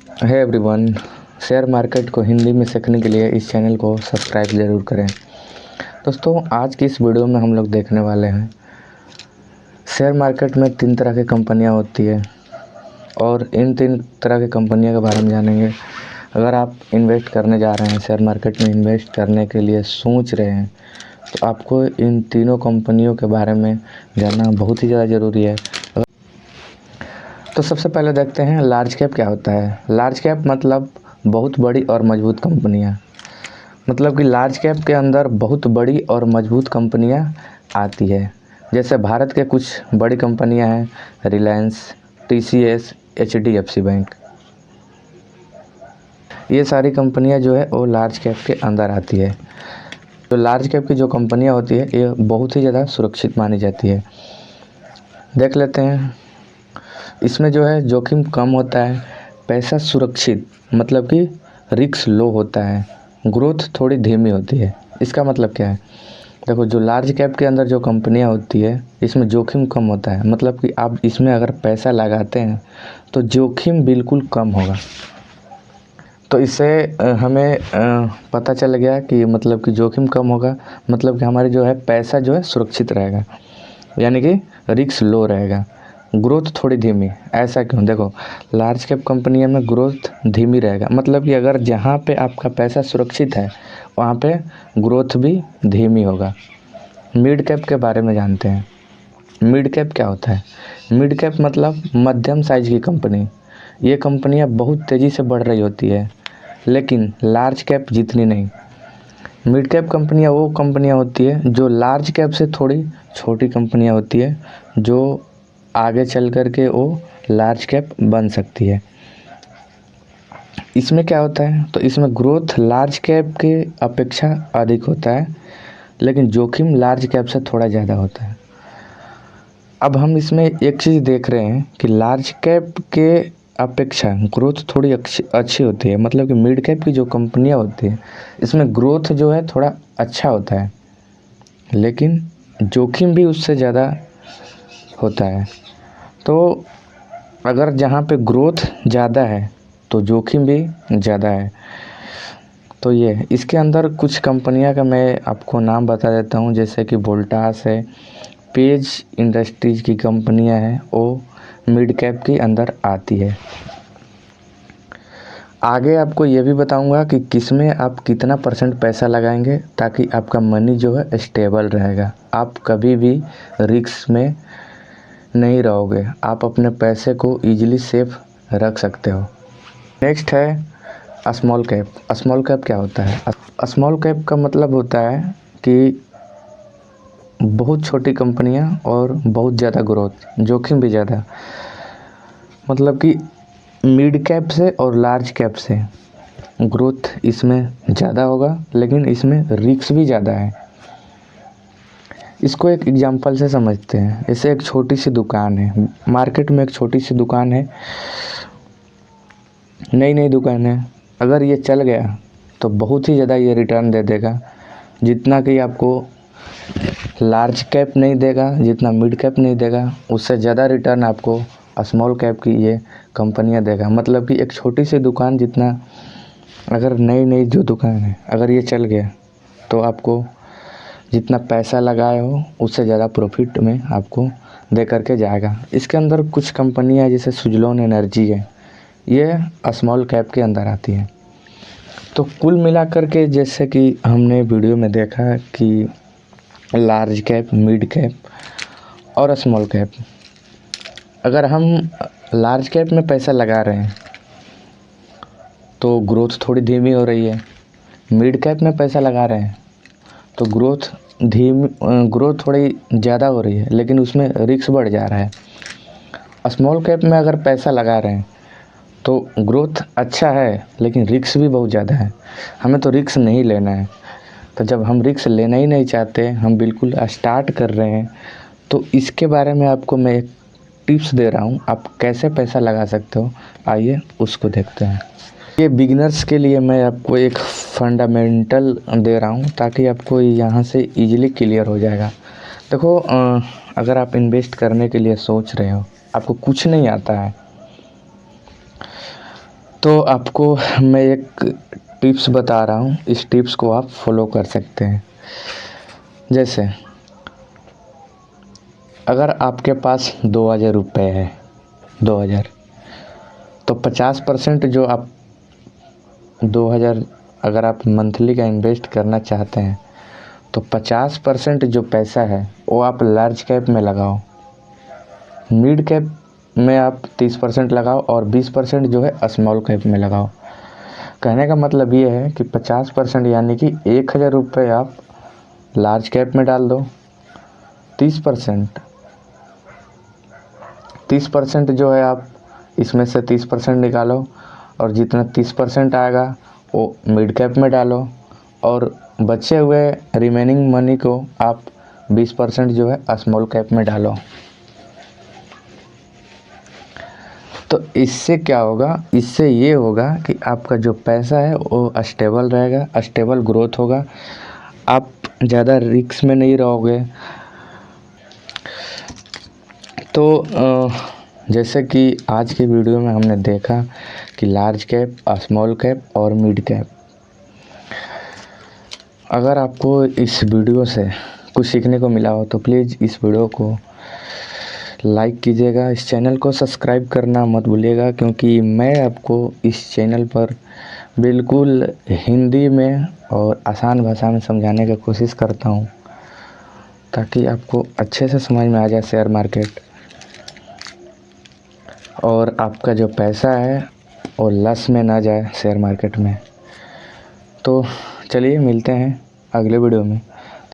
है everyone. Share market को हिंदी में सीखने के लिए इस चैनल को सब्सक्राइब ज़रूर करें। दोस्तों, आज की इस वीडियो में हम लोग देखने वाले हैं शेयर मार्केट में 3 तरह की कंपनियां होती है और इन 3 तरह की कंपनियों के बारे में जानेंगे। अगर आप इन्वेस्ट करने जा रहे हैं, शेयर मार्केट में इन्वेस्ट करने के लिए सोच रहे हैं, तो आपको इन तीनों कंपनियों के बारे में जानना बहुत ही ज़्यादा ज़रूरी है। तो सबसे पहले देखते हैं लार्ज कैप क्या होता है। लार्ज कैप मतलब बहुत बड़ी और मजबूत कंपनियां, मतलब कि लार्ज कैप के अंदर बहुत बड़ी और मजबूत कंपनियां आती है। जैसे भारत के कुछ बड़ी कंपनियां हैं, रिलायंस, TCS, HDFC बैंक। ये सारी कंपनियां जो है वो लार्ज कैप के अंदर आती है। तो लार्ज कैप की जो कंपनियां होती है ये बहुत ही ज़्यादा सुरक्षित मानी जाती है। देख लेते हैं, इसमें जो है जोखिम कम होता है, पैसा सुरक्षित मतलब कि रिस्क लो होता है, ग्रोथ थोड़ी धीमी होती है। इसका मतलब क्या है? देखो, जो लार्ज कैप के अंदर जो कंपनियां होती है इसमें जोखिम कम होता है, मतलब कि आप इसमें अगर पैसा लगाते हैं तो जोखिम बिल्कुल कम होगा। तो इससे हमें पता चल गया कि मतलब कि जोखिम कम होगा, मतलब कि हमारी जो है पैसा जो है सुरक्षित रहेगा, यानी कि रिस्क लो रहेगा, ग्रोथ थोड़ी धीमी। ऐसा क्यों? देखो, लार्ज कैप कंपनियों में ग्रोथ धीमी रहेगा, मतलब कि अगर जहाँ पे आपका पैसा सुरक्षित है वहाँ पे ग्रोथ भी धीमी होगा। मिड कैप के बारे में जानते हैं। मिड कैप क्या होता है? मिड कैप मतलब मध्यम साइज की कंपनी। ये कंपनियाँ बहुत तेज़ी से बढ़ रही होती है, लेकिन लार्ज कैप जितनी नहीं। मिड कैप कंपनियाँ वो कंपनियाँ होती है जो लार्ज कैप से थोड़ी छोटी कंपनियाँ होती है, जो आगे चल कर के वो लार्ज कैप बन सकती है। इसमें क्या होता है? तो इसमें ग्रोथ लार्ज कैप के अपेक्षा अधिक होता है, लेकिन जोखिम लार्ज कैप से थोड़ा ज़्यादा होता है। अब हम इसमें एक चीज़ देख रहे हैं कि लार्ज कैप के अपेक्षा ग्रोथ थोड़ी अच्छी होती है, मतलब कि मिड कैप की जो कंपनियां होती है इसमें ग्रोथ जो है थोड़ा अच्छा होता है, लेकिन जोखिम भी उससे ज़्यादा होता है। तो अगर जहाँ पे ग्रोथ ज़्यादा है तो जोखिम भी ज़्यादा है। तो ये इसके अंदर कुछ कंपनियां का मैं आपको नाम बता देता हूँ, जैसे कि वोल्टास है, पेज इंडस्ट्रीज की कंपनियां हैं, वो मिड कैप के अंदर आती है। आगे आपको ये भी बताऊंगा कि किसमें आप कितना % पैसा लगाएंगे ताकि आपका मनी जो है स्टेबल रहेगा, आप कभी भी रिस्क में नहीं रहोगे, आप अपने पैसे को इजीली सेफ रख सकते हो। नेक्स्ट है स्मॉल कैप। स्मॉल कैप क्या होता है? स्मॉल कैप का मतलब होता है कि बहुत छोटी कंपनियां और बहुत ज़्यादा ग्रोथ, जोखिम भी ज़्यादा, मतलब कि मिड कैप से और लार्ज कैप से ग्रोथ इसमें ज़्यादा होगा, लेकिन इसमें रिस्क भी ज़्यादा है। इसको एक एग्जांपल से समझते हैं। जैसे एक छोटी सी दुकान है, मार्केट में एक छोटी सी दुकान है, नई दुकान है। अगर ये चल गया तो बहुत ही ज़्यादा ये रिटर्न दे देगा, जितना कि आपको लार्ज कैप नहीं देगा, जितना मिड कैप नहीं देगा, उससे ज़्यादा रिटर्न आपको स्मॉल कैप की ये कंपनियां देगा। मतलब कि एक छोटी सी दुकान जितना, अगर नई जो दुकान है अगर ये चल गया तो आपको जितना पैसा लगाए हो उससे ज़्यादा प्रॉफिट में आपको दे करके जाएगा। इसके अंदर कुछ कंपनियां जैसे सुजलॉन एनर्जी है, ये स्मॉल कैप के अंदर आती है। तो कुल मिलाकर के जैसे कि हमने वीडियो में देखा कि लार्ज कैप, मिड कैप और स्मॉल कैप। अगर हम लार्ज कैप में पैसा लगा रहे हैं तो ग्रोथ थोड़ी धीमी हो रही है, मिड कैप में पैसा लगा रहे हैं तो ग्रोथ थोड़ी ज़्यादा हो रही है, लेकिन उसमें रिस्क बढ़ जा रहा है। स्मॉल कैप में अगर पैसा लगा रहे हैं तो ग्रोथ अच्छा है, लेकिन रिस्क भी बहुत ज़्यादा है। हमें तो रिस्क नहीं लेना है। तो जब हम रिस्क लेना ही नहीं चाहते, हम बिल्कुल स्टार्ट कर रहे हैं, तो इसके बारे में आपको मैं एक टिप्स दे रहा हूँ, आप कैसे पैसा लगा सकते हो। आइए उसको देखते हैं। ये बिगिनर्स के लिए मैं आपको एक फंडामेंटल दे रहा हूँ ताकि आपको यहाँ से इजीली क्लियर हो जाएगा। देखो, अगर आप इन्वेस्ट करने के लिए सोच रहे हो, आपको कुछ नहीं आता है, तो आपको मैं एक टिप्स बता रहा हूँ, इस टिप्स को आप फॉलो कर सकते हैं। जैसे अगर आपके पास 2000 रुपये है, 2000, तो 50% जो आप 2000 अगर आप मंथली का इन्वेस्ट करना चाहते हैं तो 50% जो पैसा है वो आप लार्ज कैप में लगाओ, मिड कैप में आप 30% लगाओ और 20% जो है स्मॉल कैप में लगाओ। कहने का मतलब ये है कि 50% यानी कि 1000 रुपये आप लार्ज कैप में डाल दो, 30% जो है आप इसमें से 30% निकालो और जितना 30% आएगा वो मिड कैप में डालो और बचे हुए रिमेनिंग मनी को आप 20% जो है स्मॉल कैप में डालो। तो इससे क्या होगा, इससे ये होगा कि आपका जो पैसा है वो स्टेबल रहेगा, स्टेबल ग्रोथ होगा, आप ज़्यादा रिस्क में नहीं रहोगे। तो जैसे कि आज के वीडियो में हमने देखा कि लार्ज कैप, स्मॉल कैप और मिड कैप। अगर आपको इस वीडियो से कुछ सीखने को मिला हो तो प्लीज़ इस वीडियो को लाइक कीजिएगा, इस चैनल को सब्सक्राइब करना मत भूलिएगा, क्योंकि मैं आपको इस चैनल पर बिल्कुल हिंदी में और आसान भाषा में समझाने की कोशिश करता हूँ ताकि आपको अच्छे से समझ में आ जाए शेयर मार्केट और आपका जो पैसा है वो लॉस में ना जाए शेयर मार्केट में। तो चलिए मिलते हैं अगले वीडियो में।